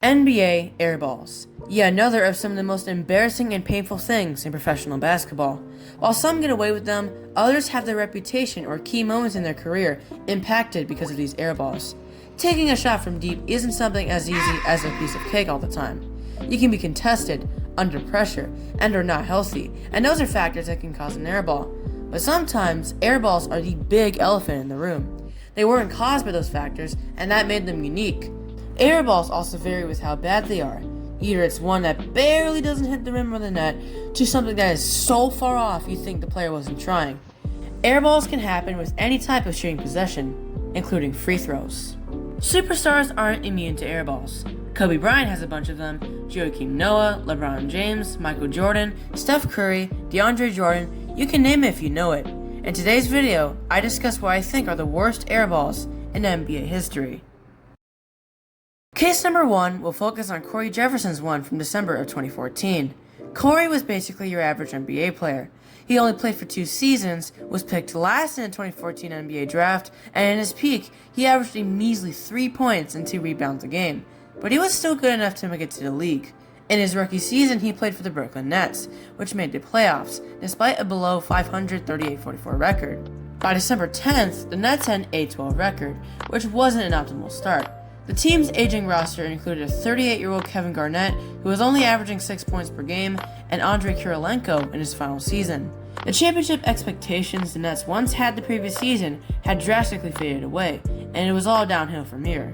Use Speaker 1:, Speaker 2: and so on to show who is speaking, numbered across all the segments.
Speaker 1: NBA Airballs. Yeah, another of some of the most embarrassing and painful things in professional basketball. While some get away with them, others have their reputation or key moments in their career impacted because of these airballs. Taking a shot from deep isn't something as easy as a piece of cake all the time. You can be contested, under pressure, and are not healthy, and those are factors that can cause an airball. But sometimes, airballs are the big elephant in the room. They weren't caused by those factors, and that made them unique. Airballs also vary with how bad they are. Either it's one that barely doesn't hit the rim or the net, to something that is so far off you think the player wasn't trying. Airballs can happen with any type of shooting possession, including free throws. Superstars aren't immune to airballs. Kobe Bryant has a bunch of them, Joakim Noah, LeBron James, Michael Jordan, Steph Curry, DeAndre Jordan, you can name it if you know it. In today's video, I discuss what I think are the worst airballs in NBA history. Case number 1 will focus on Corey Jefferson's one from December of 2014. Corey was basically your average NBA player. He only played for 2 seasons, was picked last in the 2014 NBA draft, and in his peak, he averaged a measly 3 points and 2 rebounds a game. But he was still good enough to make it to the league. In his rookie season, he played for the Brooklyn Nets, which made the playoffs, despite a below 500 38-44 record. By December 10th, the Nets had an 8-12 record, which wasn't an optimal start. The team's aging roster included a 38-year-old Kevin Garnett, who was only averaging 6 points per game, and Andrei Kirilenko in his final season. The championship expectations the Nets once had the previous season had drastically faded away, and it was all downhill from here.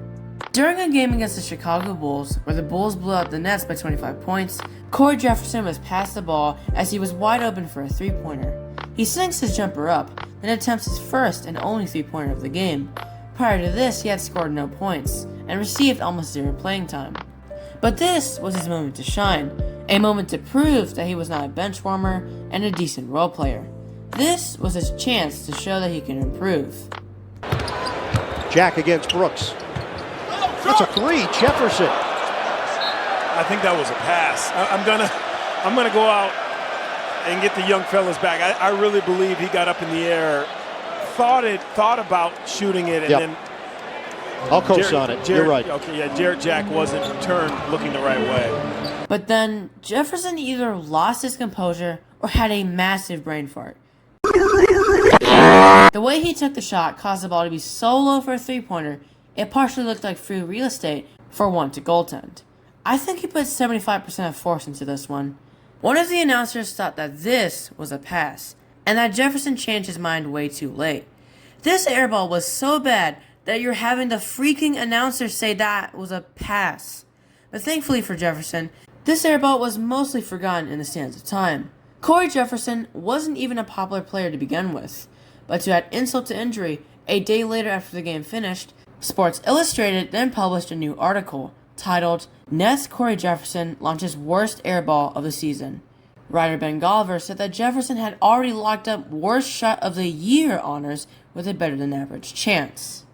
Speaker 1: During a game against the Chicago Bulls, where the Bulls blew out the Nets by 25 points, Corey Jefferson was passed the ball as he was wide open for a 3-pointer. He sinks his jumper up, then attempts his first and only 3-pointer of the game. Prior to this, he had scored no points, and received almost 0 playing time. But this was his moment to shine, a moment to prove that he was not a bench warmer and a decent role player. This was his chance to show that he can improve.
Speaker 2: Jack against Brooks. That's a 3, Jefferson.
Speaker 3: I think that was a pass. I'm gonna go out and get the young fellas back. I really believe he got up in the air, thought about shooting it, and then
Speaker 2: I'll co-sign it. You're right.
Speaker 3: Okay, yeah, Jarrett Jack wasn't turned looking the right way.
Speaker 1: But then, Jefferson either lost his composure or had a massive brain fart. The way he took the shot caused the ball to be so low for a 3-pointer, it partially looked like free real estate for one to goaltend. I think he put 75% of force into this one. One of the announcers thought that this was a pass, and that Jefferson changed his mind way too late. This airball was so bad that you're having the freaking announcer say that was a pass. But thankfully for Jefferson, this airball was mostly forgotten in the sands of time. Corey Jefferson wasn't even a popular player to begin with, but to add insult to injury, a day later after the game finished, Sports Illustrated then published a new article titled, "Nets Corey Jefferson Launches Worst Airball of the Season." Writer Ben Golliver said that Jefferson had already locked up Worst Shot of the Year honors with a better than average chance.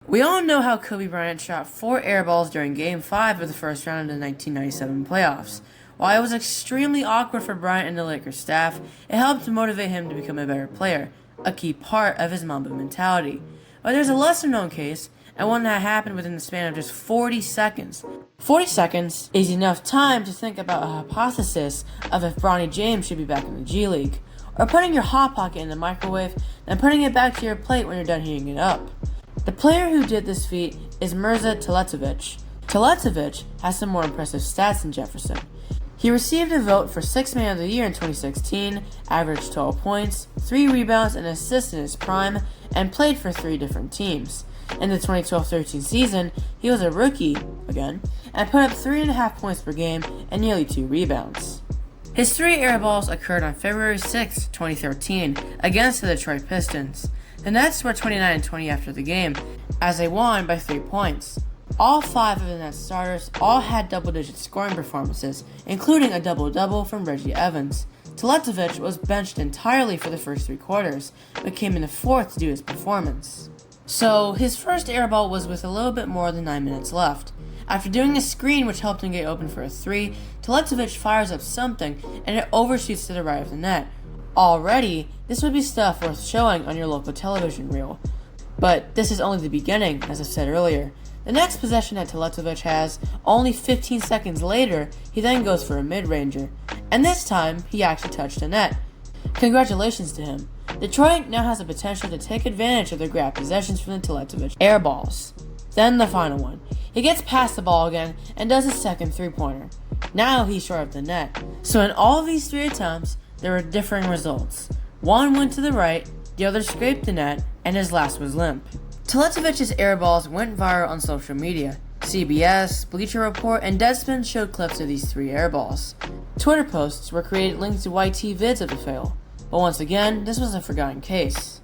Speaker 1: We all know how Kobe Bryant shot 4 airballs during Game 5 of the first round of the 1997 playoffs. While it was extremely awkward for Bryant and the Lakers staff, it helped to motivate him to become a better player, a key part of his Mamba mentality. But there's a lesser-known case, and one that happened within the span of just 40 seconds. 40 seconds is enough time to think about a hypothesis of if Bronny James should be back in the G League, or putting your Hot Pocket in the microwave, then putting it back to your plate when you're done heating it up. The player who did this feat is Mirza Teletovic. Teletovic has some more impressive stats than Jefferson. He received a vote for 6th Man of the Year in 2016, averaged 12 points, 3 rebounds, and assists in his prime, and played for 3 different teams. In the 2012-13 season, he was a rookie, again, and put up 3.5 points per game and nearly 2 rebounds. His 3 airballs occurred on February 6, 2013, against the Detroit Pistons. The Nets were 29-20 after the game, as they won by 3 points. All 5 of the Nets starters all had double-digit scoring performances, including a double-double from Reggie Evans. Teletovic was benched entirely for the first 3 quarters, but came in the 4th to do his performance. So, his first airball was with a little bit more than 9 minutes left. After doing a screen which helped him get open for a 3, Teletovic fires up something, and it overshoots to the right of the net. Already, this would be stuff worth showing on your local television reel. But this is only the beginning, as I said earlier. The next possession that Teletovic has, only 15 seconds later, he then goes for a mid-ranger. And this time, he actually touched the net. Congratulations to him. Detroit now has the potential to take advantage of their grab possessions from the Teletovic airballs. Then the final one. He gets past the ball again and does his second three-pointer. Now he's short of the net. So in all of these 3 attempts, there were differing results. One went to the right, the other scraped the net, and his last was limp. Teletovic's airballs went viral on social media. CBS, Bleacher Report, and Deadspin showed clips of these 3 airballs. Twitter posts were created linked to YT vids of the fail. But once again, this was a forgotten case.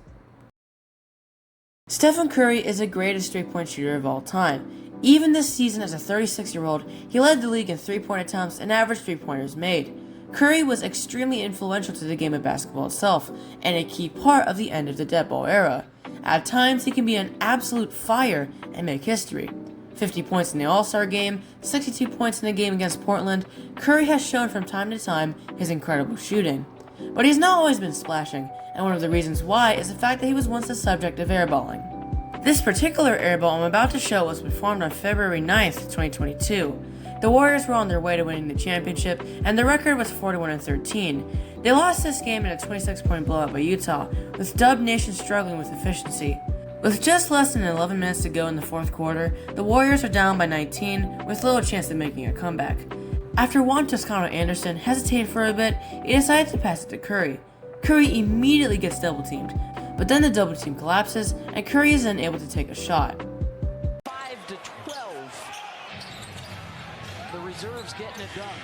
Speaker 1: Stephen Curry is the greatest three-point shooter of all time. Even this season as a 36-year-old, he led the league in three-point attempts and average three-pointers made. Curry was extremely influential to the game of basketball itself, and a key part of the end of the dead ball era. At times, he can be an absolute fire and make history. 50 points in the All-Star game, 62 points in the game against Portland, Curry has shown from time to time his incredible shooting. But he's not always been splashing, and one of the reasons why is the fact that he was once the subject of airballing. This particular airball I'm about to show was performed on February 9th, 2022. The Warriors were on their way to winning the championship, and the record was 41-13. They lost this game in a 26-point blowout by Utah, with Dub Nation struggling with efficiency. With just less than 11 minutes to go in the fourth quarter, the Warriors are down by 19, with little chance of making a comeback. After Juan Toscano Anderson hesitated for a bit, he decided to pass it to Curry. Curry immediately gets double-teamed, but then the double team collapses, and Curry is then able to take a shot.
Speaker 4: 5-12. The reserves getting it done.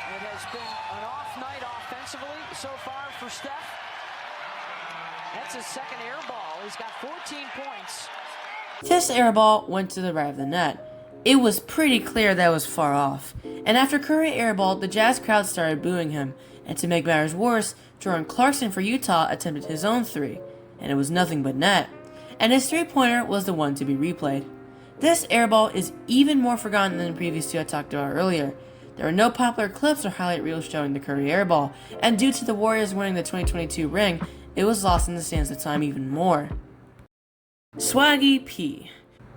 Speaker 4: It has been an off night offensively so far for Steph. That's his second air ball. He's got 14 points.
Speaker 1: This airball went to the right of the net. It was pretty clear that it was far off, and after Curry airballed, the Jazz crowd started booing him, and to make matters worse, Jordan Clarkson for Utah attempted his own three, and it was nothing but net, and his three-pointer was the one to be replayed. This airball is even more forgotten than the previous 2 I talked about earlier. There are no popular clips or highlight reels showing the Curry airball, and due to the Warriors winning the 2022 ring, it was lost in the sands of time even more. Swaggy P.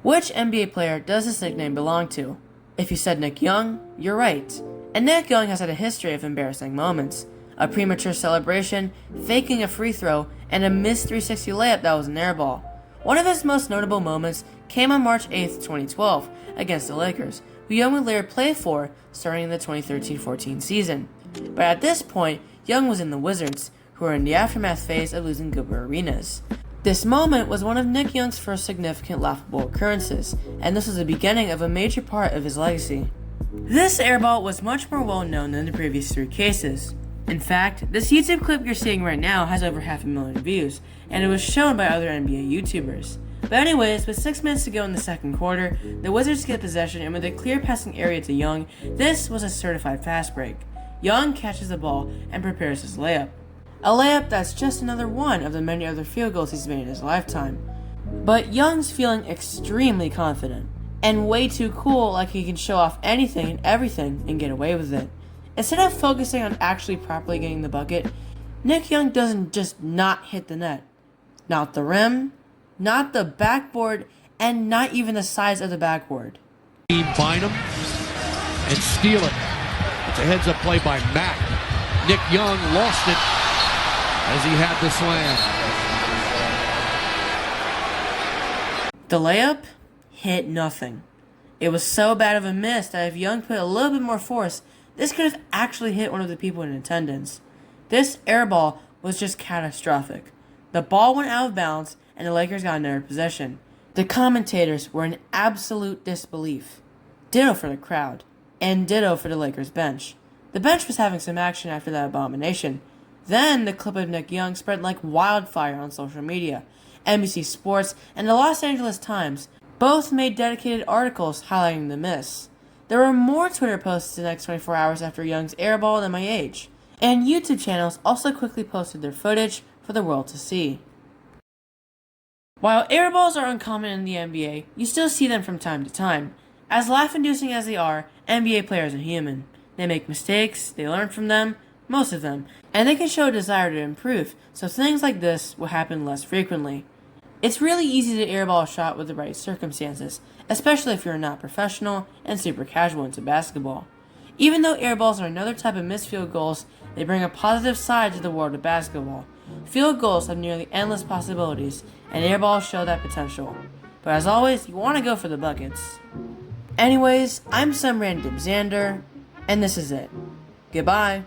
Speaker 1: Which NBA player does this nickname belong to? If you said Nick Young, you're right. And Nick Young has had a history of embarrassing moments. A premature celebration, faking a free throw, and a missed 360 layup that was an airball. One of his most notable moments came on March 8th, 2012, against the Lakers, who Young would later play for starting in the 2013-14 season. But at this point, Young was in the Wizards, who were in the aftermath phase of losing Gilbert Arenas. This moment was one of Nick Young's first significant laughable occurrences, and this was the beginning of a major part of his legacy. This airball was much more well known than the previous 3 cases. In fact, this YouTube clip you're seeing right now has over 500,000 views, and it was shown by other NBA YouTubers. But anyways, with 6 minutes to go in the second quarter, the Wizards get possession, and with a clear passing area to Young, this was a certified fast break. Young catches the ball and prepares his layup. A layup that's just another one of the many other field goals he's made in his lifetime. But Young's feeling extremely confident, and way too cool, like he can show off anything and everything and get away with it. Instead of focusing on actually properly getting the bucket, Nick Young doesn't just not hit the net. Not the rim, not the backboard, and not even the size of the backboard.
Speaker 5: Bind him and steal it. It's a heads-up play by Mack. Nick Young lost it as he had the slam.
Speaker 1: The layup hit nothing. It was so bad of a miss that if Young put a little bit more force, this could have actually hit one of the people in attendance. This airball was just catastrophic. The ball went out of bounds, and the Lakers got another possession. The commentators were in absolute disbelief. Ditto for the crowd, and ditto for the Lakers bench. The bench was having some action after that abomination. Then the clip of Nick Young spread like wildfire on social media. NBC Sports and the Los Angeles Times both made dedicated articles highlighting the miss. There were more Twitter posts the next 24 hours after Young's airball than my age, and YouTube channels also quickly posted their footage for the world to see. While airballs are uncommon in the NBA, you still see them from time to time. As laugh-inducing as they are, NBA players are human. They make mistakes, they learn from them, most of them, and they can show a desire to improve, so things like this will happen less frequently. It's really easy to airball a shot with the right circumstances, especially if you're not professional and super casual into basketball. Even though airballs are another type of missed field goals, they bring a positive side to the world of basketball. Field goals have nearly endless possibilities, and airballs show that potential. But as always, you want to go for the buckets. Anyways, I'm some random Xander, and this is it. Goodbye.